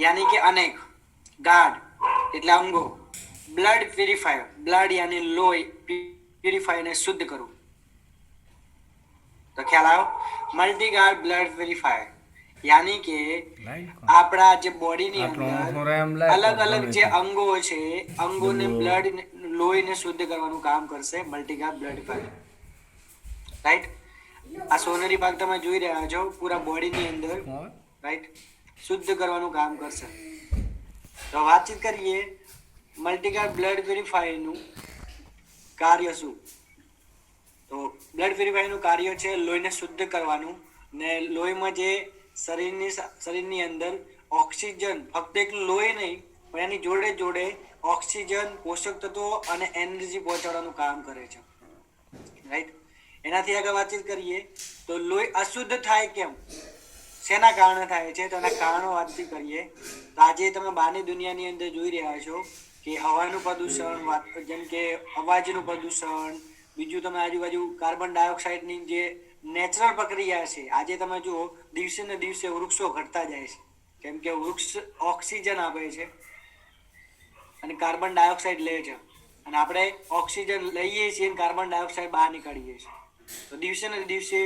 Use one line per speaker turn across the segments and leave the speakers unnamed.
यानी कि अनेक, गार्ड એટલે અંગો, બ્લડ પ્યુરિફાયર બ્લડ यानी લોહી પ્યુરિફાય ને શુદ્ધ કરવું. તો ખ્યાલ આવ્યો? મલ્ટી ગાર્ડ બ્લડ પ્યુરિફાયર यानी કે આપણા જે બોડીની અંદર અલગ અલગ જે અંગો છે, અંગોને બ્લડ લોહીને શુદ્ધ કરવાનું કામ કરશે multi guard blood purifier. Right? આ સોનેરી ભાગ તમે જોઈ રહ્યા છો પૂરા બોડીની અંદર, રાઈટ, શુદ્ધ કરવાનું કામ કરશે. તો વાતચીત કરીએ મલ્ટીગાર્ડ બ્લડ પ્યુરિફાયરનું કાર્ય શું. તો બ્લડ પ્યુરિફાયરનું કાર્ય છે લોહીને શુદ્ધ કરવાનું, ને લોહીમાં જે શરીરની અંદર ઓક્સિજન, ફક્ત એક લોહી નહીં પણ એની જોડે જોડે ઓક્સિજન, પોષક તત્વો અને એનર્જી પહોંચાડવાનું કામ કરે છે. રાઈટ? એનાથી આગળ વાતચીત કરીએ તો લોહી અશુદ્ધ થાય કેમ, શેના કારણે થાય છે, તો એના કારણો વાતચીત કરીએ. તો આજે તમે બહારની દુનિયાની અંદર જોઈ રહ્યા છો કે હવાનું પ્રદૂષણ, જેમ કે અવાજનું પ્રદૂષણ, બીજું તમે આજુબાજુ કાર્બન ડાયોક્સાઇડની જે નેચરલ પ્રક્રિયા છે, આજે તમે જુઓ દિવસે ને દિવસે વૃક્ષો ઘટતા જાય છે, કેમ કે વૃક્ષ ઓક્સિજન આપે છે અને કાર્બન ડાયોક્સાઇડ લે છે, અને આપણે ઓક્સિજન લઈએ છીએ અને કાર્બન ડાયોક્સાઇડ બહાર નીકળીએ છીએ. તો દિવસે ને દિવસે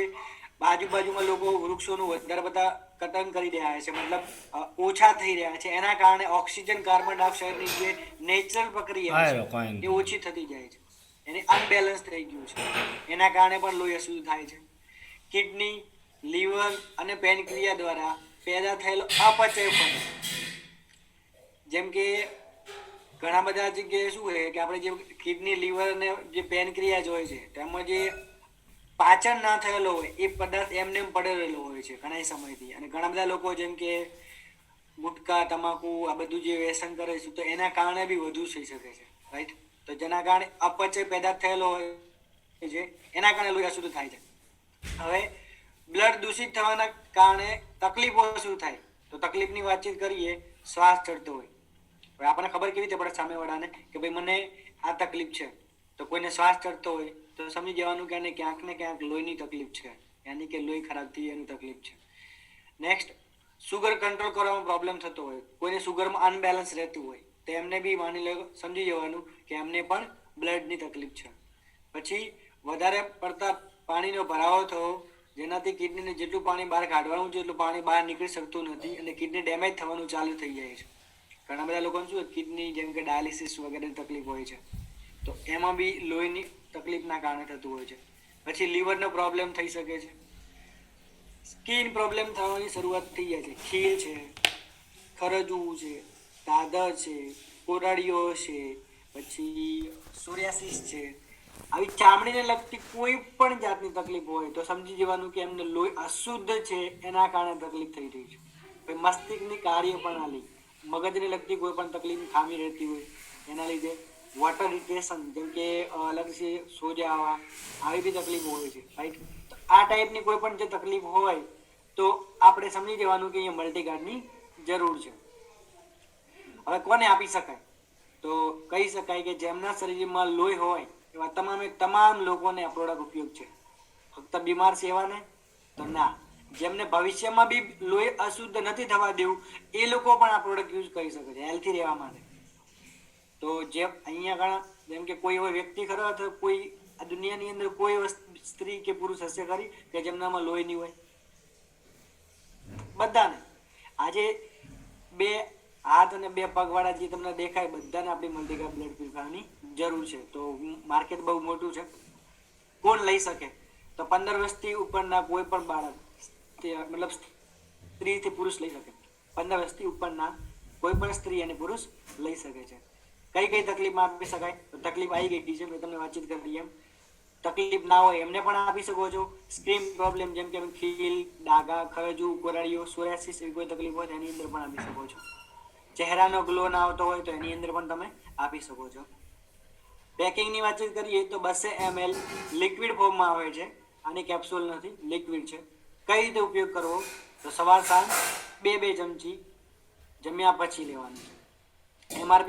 બાજુમાં લોકો વૃક્ષોનું વધારે બધા કતન કરી રહ્યા છે, મતલબ ઓછા થઈ રહ્યા છે. એના કારણે ઓક્સિજન, કાર્બન ડાયોક્સાઇડની જે નેચરલ પ્રક્રિયા છે એ ઓછી થતી જાય છે, એને અનબેલેન્સ થઈ ગયું છે. એના કારણે પણ લોહી અશુદ્ધ થાય છે. કિડની, લીવર અને પેનક્રિયા દ્વારા પેદા થયેલો અપચય પણ, જેમ કે ઘણા બધા જગ્યાએ શું છે કે આપણે જે કિડની, લીવર અને જે પેનક્રિયા જ હોય છે તેમાં જે પાચન ના થયેલો હોય એ પદાર્થ એમને પડેલો હોય છે ઘણા સમયથી. અને ઘણા બધા લોકો જેમ કે ગુટકા, તમાકુ આ બધું જે વ્યસન કરે છે તો એના કારણે બી વધુ થઈ શકે છે. રાઈટ? તો જેના કારણે અપચય પેદા થયેલો હોય છે, એના કારણે લોહી અશુદ્ધ થાય છે. હવે બ્લડ દૂષિત થવાના કારણે તકલીફો શું થાય, તો તકલીફની વાતચીત કરીએ. શ્વાસ ચડતો હોય, હવે આપણને ખબર કેવી રીતે પડે સામેવાળાને કે ભાઈ મને આ તકલીફ છે. તો કોઈને શ્વાસ ચડતો હોય તો સમજી જવાનું કે એને ક્યાંક ને ક્યાંક લોહીની તકલીફ છે, યાની કે લોહી ખરાબ થઈ એની તકલીફ છે. નેક્સ્ટ, સુગર કંટ્રોલ કરવામાં પ્રોબ્લેમ થતો હોય, કોઈને સુગરમાં અનબેલેન્સ રહેતું હોય તો એમને બી માની લો, સમજી જવાનું કે એમને પણ બ્લડની તકલીફ છે. પછી વધારે પડતા પાણીનો ભરાવો થવો, જેનાથી કિડનીને જેટલું પાણી બહાર કાઢવાનું છે એટલું પાણી બહાર નીકળી શકતું નથી અને કિડની ડેમેજ થવાનું ચાલુ થઈ જાય છે. ઘણા બધા લોકોને શું કિડની જેમ કે ડાયાલિસિસ વગેરેની તકલીફ હોય છે, તો એમાં બી લોહીની તકલીફના કારણે થતું હોય છે. પછી લીવરનો પ્રોબ્લેમ થઈ શકે છે. સ્કિન પ્રોબ્લેમ થવાની શરૂઆત થઈ જાય છે. ખીલ છે, ખરજવું છે, દાદર છે, કોરડીઓ છે, પછી સોરિયાસિસ છે, આવી ચામડીને લગતી કોઈ પણ જાતની તકલીફ હોય તો સમજી જવાનું કે એમને લોહી અશુદ્ધ છે, એના કારણે તકલીફ થઈ રહી છે. પછી મસ્તિષ્કની કાર્યપ્રણાલી, મગજને લગતી કોઈ પણ તકલીફ, ખામી રહેતી હોય એના લીધે, વોટર રિટેશન જેમ કે અલગ છે સોજા આવવા, આવી બી તકલીફો હોય છે. રાઈટ? તો આ ટાઈપની કોઈ પણ જે તકલીફ હોય તો આપણે સમજી જવાનું કે અહીંયા મલ્ટીગાર્ડની જરૂર છે. હવે કોને આપી શકાય, તો કહી શકાય કે જેમના શરીરમાં લોહી હોય એવા તમામ લોકોને આ પ્રોડક્ટ ઉપયોગ છે. ફક્ત બીમાર છે એવાને તો ના, જેમને ભવિષ્યમાં બી લોહી અશુદ્ધ નથી થવા દેવું એ લોકો પણ આ પ્રોડક્ટ યુઝ કરી શકે છે હેલ્થી રહેવા માટે. તો જેમ અહીંયા ઘણા, જેમ કે કોઈ એવો વ્યક્તિ ખરો અથવા કોઈ આ દુનિયાની અંદર કોઈ સ્ત્રી કે પુરુષ હશે ખરી કે જેમનામાં લોહી નહીં હોય? બધાને. આજે 2 હાથ અને 2 પગવાળા જે તમને દેખાય બધાને આપણી મલ્ટીગાર્ડ બ્લડ પ્યુરિફાયરની જરૂર છે. તો માર્કેટ બહુ મોટું છે. કોણ લઈ શકે, તો 15 વર્ષથી ઉપરના કોઈ પણ બાળક, મતલબ સ્ત્રીથી પુરુષ લઈ શકે. 15 વર્ષથી ઉપરના કોઈ પણ સ્ત્રી અને પુરુષ લઈ શકે છે. કઈ તકલીફમાં આપી શકાય, તો તકલીફ આવી ગઈ છે મેં તમને વાતચીત કરી એમ. તકલીફ ના હોય એમને પણ આપી શકો છો. સ્કિન પ્રોબ્લેમ જેમ કે ખીલ, ડાઘા, ખરજવું, કોરડીઓ, સોરિયાસિસ એવી કોઈ તકલીફ હોય એની અંદર પણ આપી શકો છો. ચહેરાનો ગ્લો ના આવતો હોય તો એની અંદર પણ તમે આપી શકો છો. પેકિંગની વાતચીત કરીએ તો 200 ml લિક્વિડ ફોર્મમાં આવે છે. આની કેપ્સ્યુલ નથી, લિક્વિડ છે. કઈ રીતે ઉપયોગ કરવો, તો સવાર સાંજ 2-2 ચમચી જમ્યા પછી લેવાનું છે. MRP